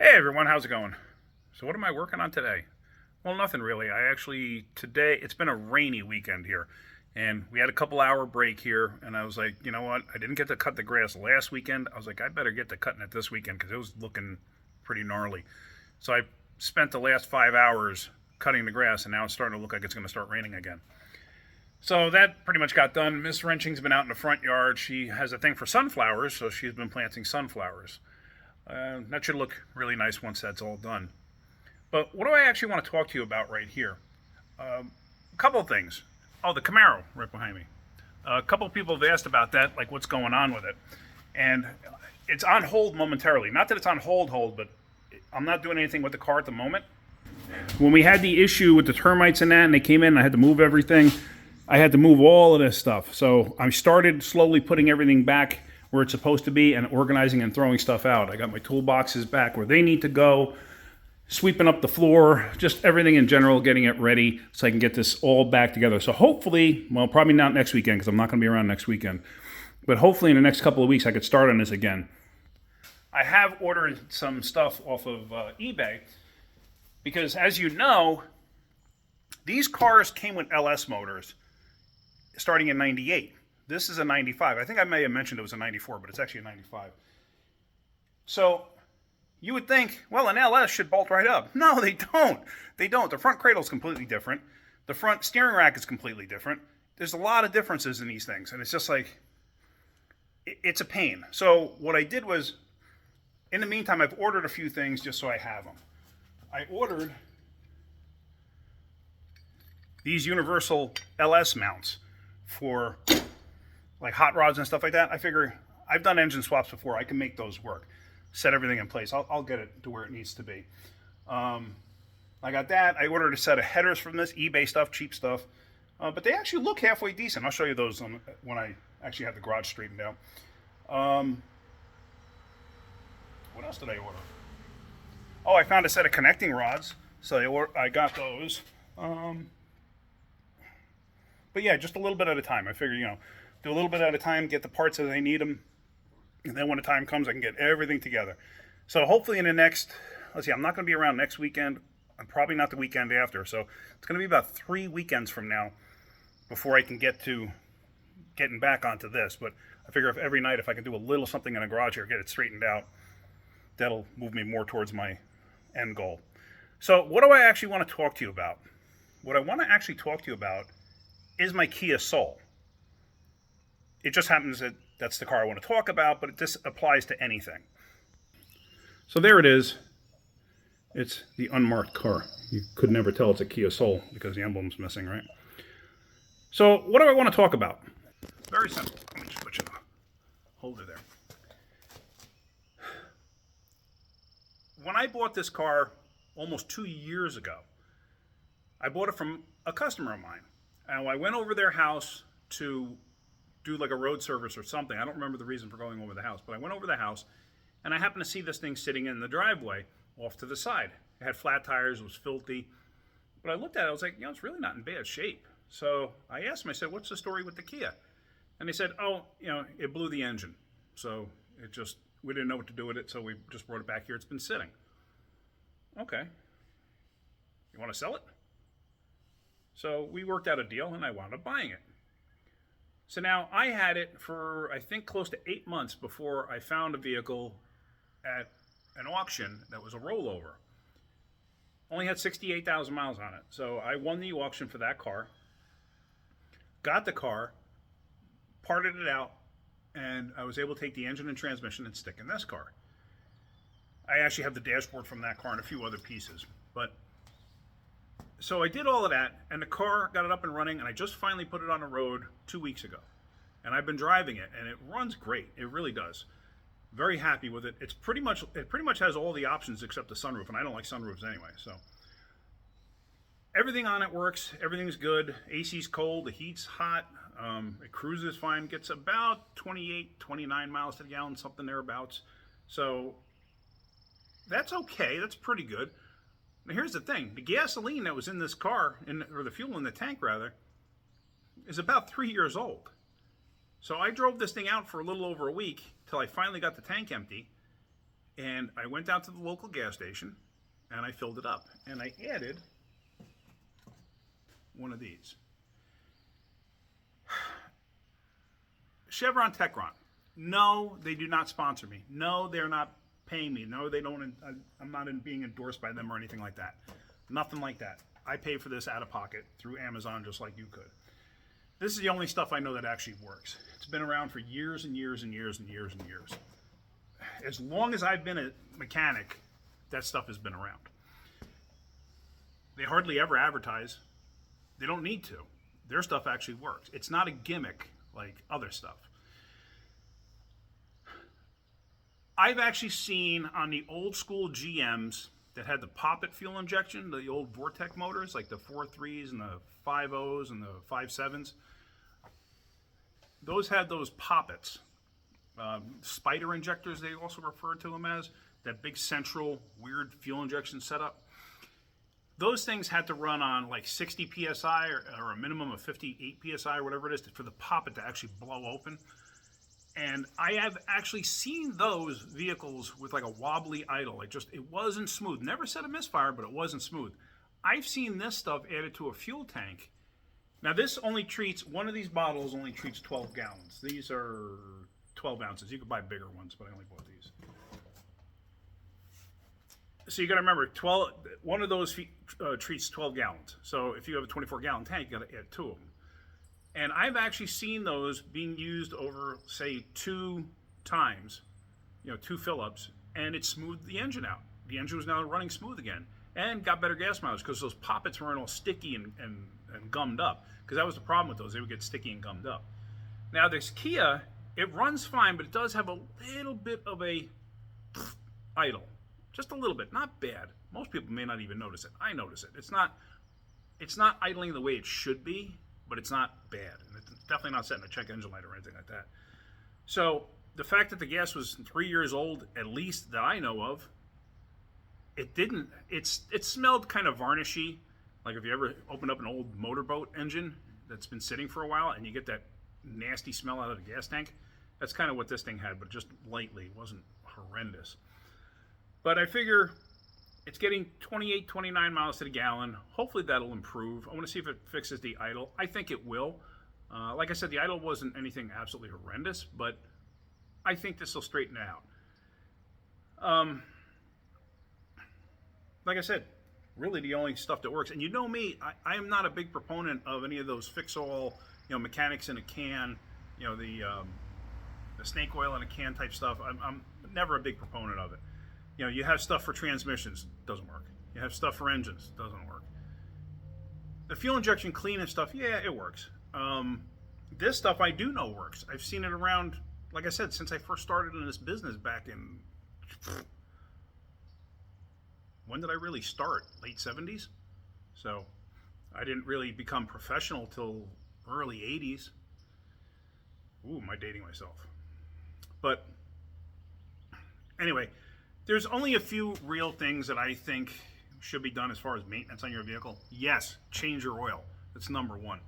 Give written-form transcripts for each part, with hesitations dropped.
Hey everyone, how's it going? So what am I working on today? Well, nothing really. Today it's been a rainy weekend here, and we had a couple hour break here, and I was like, you know what? I didn't get to cut the grass last weekend. I was like, I better get to cutting it this weekend because it was looking pretty gnarly. So I spent the last 5 hours cutting the grass, and now it's starting to look like it's going to start raining again. So that pretty much got done. Miss Wrenching's been out in the front yard. She has a thing for sunflowers, so she's been planting sunflowers. That should look really nice once that's all done. But what do I actually want to talk to you about right here? A couple of things. Oh, the Camaro right behind me. A couple of people have asked about that, like what's going on with it. And it's on hold momentarily. Not that it's on hold, but I'm not doing anything with the car at the moment. When we had the issue with the termites and that, and they came in and I had to move everything, I had to move all of this stuff. So I started slowly putting everything back where it's supposed to be and organizing and throwing stuff out. I got my toolboxes back where they need to go, sweeping up the floor, just everything in general, getting it ready so I can get this all back together. So hopefully, well, probably not next weekend because I'm not going to be around next weekend, but hopefully in the next couple of weeks I could start on this again. I have ordered some stuff off of eBay because, as you know, these cars came with LS motors starting in 98. This is a 95. I think I may have mentioned it was a 94, but it's actually a 95. So you would think, well, an LS should bolt right up. No, they don't. They don't. The front cradle is completely different. The front steering rack is completely different. There's a lot of differences in these things, and it's just like, it's a pain. So what I did was, in the meantime, I've ordered a few things just so I have them. I ordered these universal LS mounts for like hot rods and stuff like that. I figure I've done engine swaps before. I can make those work. Set everything in place. I'll get it to where it needs to be. I got that. I ordered a set of headers from this eBay stuff, cheap stuff, but they actually look halfway decent. I'll show you those when I actually have the garage straightened out. What else did I order? Oh, I found a set of connecting rods, so I got those. But yeah, just a little bit at a time. I figure, do a little bit at a time, get the parts as I need them, and then when the time comes, I can get everything together. So hopefully in the next, let's see, I'm not going to be around next weekend. I'm probably not the weekend after. So it's going to be about 3 weekends from now before I can get to getting back onto this. But I figure every night, if I can do a little something in a garage here, get it straightened out, that'll move me more towards my end goal. So what do I actually want to talk to you about? What I want to actually talk to you about is my Kia Soul. It just happens that that's the car I want to talk about, but this applies to anything. So there it is. It's the unmarked car. You could never tell it's a Kia Soul because the emblem's missing, right? So what do I want to talk about? Very simple. Let me just put you in a holder there. When I bought this car almost 2 years ago, I bought it from a customer of mine. And I went over their house to do like a road service or something. I don't remember the reason for going over the house, but I went over the house and I happened to see this thing sitting in the driveway off to the side. It had flat tires, it was filthy. But I looked at it, I was like, it's really not in bad shape. So I asked them, I said, what's the story with the Kia? And they said, oh, it blew the engine. So we didn't know what to do with it, so we just brought it back here. It's been sitting. Okay. You want to sell it? So we worked out a deal and I wound up buying it. So now I had it for, I think, close to 8 months before I found a vehicle at an auction that was a rollover. Only had 68,000 miles on it. So I won the auction for that car, got the car, parted it out, and I was able to take the engine and transmission and stick in this car. I actually have the dashboard from that car and a few other pieces. So I did all of that, and the car got it up and running, and I just finally put it on the road 2 weeks ago. And I've been driving it, and it runs great. It really does. Very happy with it. It pretty much has all the options except the sunroof, and I don't like sunroofs anyway. So everything on it works. Everything's good. AC's cold. The heat's hot. It cruises fine. Gets about 28, 29 miles to the gallon, something thereabouts. So that's okay. That's pretty good. Now here's the thing. The gasoline that was in this car, or the fuel in the tank rather, is about 3 years old. So I drove this thing out for a little over a week till I finally got the tank empty. And I went down to the local gas station and I filled it up. And I added one of these. Chevron Techron. No, they do not sponsor me. No, they're not paying me. No, they don't. I'm not being endorsed by them or anything like that. Nothing like that. I pay for this out of pocket through Amazon just like you could. This is the only stuff I know that actually works. It's been around for years and years and years and years and years. As long as I've been a mechanic, that stuff has been around. They hardly ever advertise. They don't need to. Their stuff actually works. It's not a gimmick like other stuff. I've actually seen on the old school GMs that had the poppet fuel injection, the old Vortec motors, like the 4.3s and the 5.0s and the 5.7s. Those had those poppets. Spider injectors, they also refer to them as. That big central weird fuel injection setup. Those things had to run on like 60 psi or a minimum of 58 psi or whatever it is for the poppet to actually blow open. And I have actually seen those vehicles with like a wobbly idle. It wasn't smooth. Never said a misfire, but it wasn't smooth. I've seen this stuff added to a fuel tank. Now this only treats, one of these bottles only treats 12 gallons. These are 12 ounces. You could buy bigger ones, but I only bought these. So you got to remember, one of those treats 12 gallons. So if you have a 24-gallon tank, you got to add 2 of them. And I've actually seen those being used over, say, 2 times, 2 fill-ups, and it smoothed the engine out. The engine was now running smooth again and got better gas mileage because those poppets weren't all sticky and gummed up, because that was the problem with those. They would get sticky and gummed up. Now, this Kia, it runs fine, but it does have a little bit of a idle. Just a little bit, not bad. Most people may not even notice it. I notice it. It's not idling the way it should be, but it's not bad. And it's definitely not setting a check engine light or anything like that. So the fact that the gas was 3 years old, at least that I know of, it smelled kind of varnishy. Like if you ever opened up an old motorboat engine that's been sitting for a while and you get that nasty smell out of the gas tank, that's kind of what this thing had, but just lightly. It wasn't horrendous. But I figure it's getting 28, 29 miles to the gallon. Hopefully that'll improve. I want to see if it fixes the idle. I think it will. Like I said, the idle wasn't anything absolutely horrendous, but I think this will straighten it out. Like I said, really the only stuff that works. And you know me, I am not a big proponent of any of those fix-all, mechanics in a can, the snake oil in a can type stuff. I'm never a big proponent of it. You have stuff for transmissions, doesn't work. You have stuff for engines, doesn't work. The fuel injection clean and stuff, yeah, it works. This stuff I do know works. I've seen it around, like I said, since I first started in this business back in, when did I really start? Late 70s? So I didn't really become professional till early 80s. Ooh, am I dating myself? But anyway, there's only a few real things that I think should be done as far as maintenance on your vehicle. Yes, change your oil. That's number one.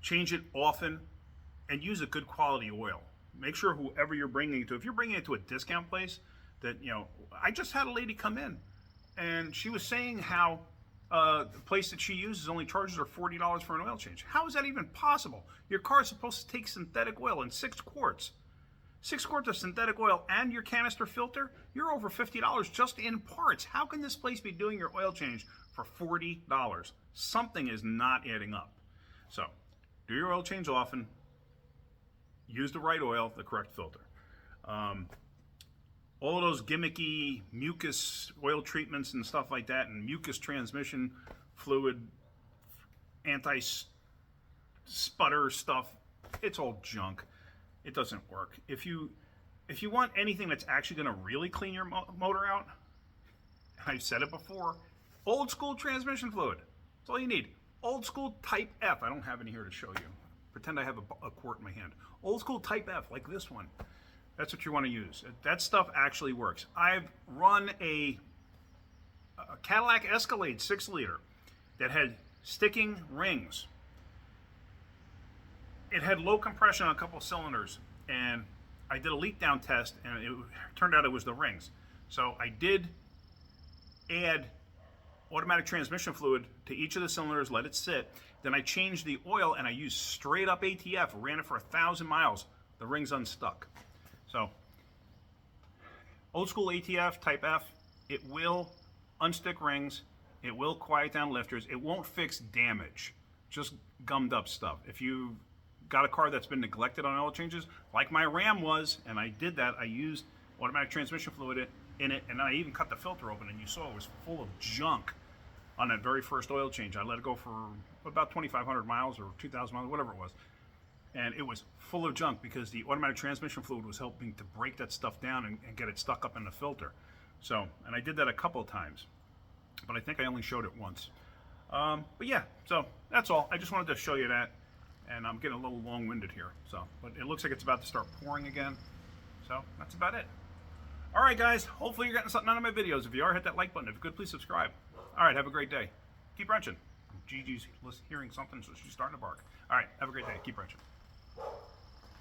Change it often and use a good quality oil. Make sure whoever you're bringing it to, if you're bringing it to a discount place, that, I just had a lady come in and she was saying how the place that she uses only charges her $40 for an oil change. How is that even possible? Your car is supposed to take synthetic oil in 6 quarts. 6 quarts of synthetic oil and your canister filter, you're over $50 just in parts. How can this place be doing your oil change for $40? Something is not adding up. So, do your oil change often. Use the right oil, the correct filter. All of those gimmicky mucus oil treatments and stuff like that, and mucus transmission fluid, anti-sputter stuff, it's all junk. It doesn't work. If you want anything that's actually going to really clean your motor out, I've said it before, old school transmission fluid. That's all you need. Old school Type F. I don't have any here to show you. Pretend I have a quart in my hand. Old school Type F, like this one. That's what you want to use. That stuff actually works. I've run a Cadillac Escalade 6-liter that had sticking rings. It had low compression on a couple of cylinders, and I did a leak down test, and it turned out it was the rings. So I did add automatic transmission fluid to each of the cylinders, let it sit. Then I changed the oil, and I used straight up ATF, ran it for 1,000 miles. The rings unstuck. So old school ATF type F, it will unstick rings, it will quiet down lifters, it won't fix damage, just gummed up stuff. If you got a car that's been neglected on oil changes, like my Ram was, and I did that, I used automatic transmission fluid in it, and I even cut the filter open, and you saw it was full of junk on that very first oil change. I let it go for about 2,500 miles or 2,000 miles, whatever it was. And it was full of junk because the automatic transmission fluid was helping to break that stuff down and get it stuck up in the filter. So, and I did that a couple of times, but I think I only showed it once. But yeah, so that's all. I just wanted to show you that, and I'm getting a little long-winded here. So, but it looks like it's about to start pouring again. So that's about it. All right, guys. Hopefully you're getting something out of my videos. If you are, hit that like button. If you could, please subscribe. All right, have a great day. Keep wrenching. Gigi's hearing something, so she's starting to bark. All right, have a great day. Keep wrenching.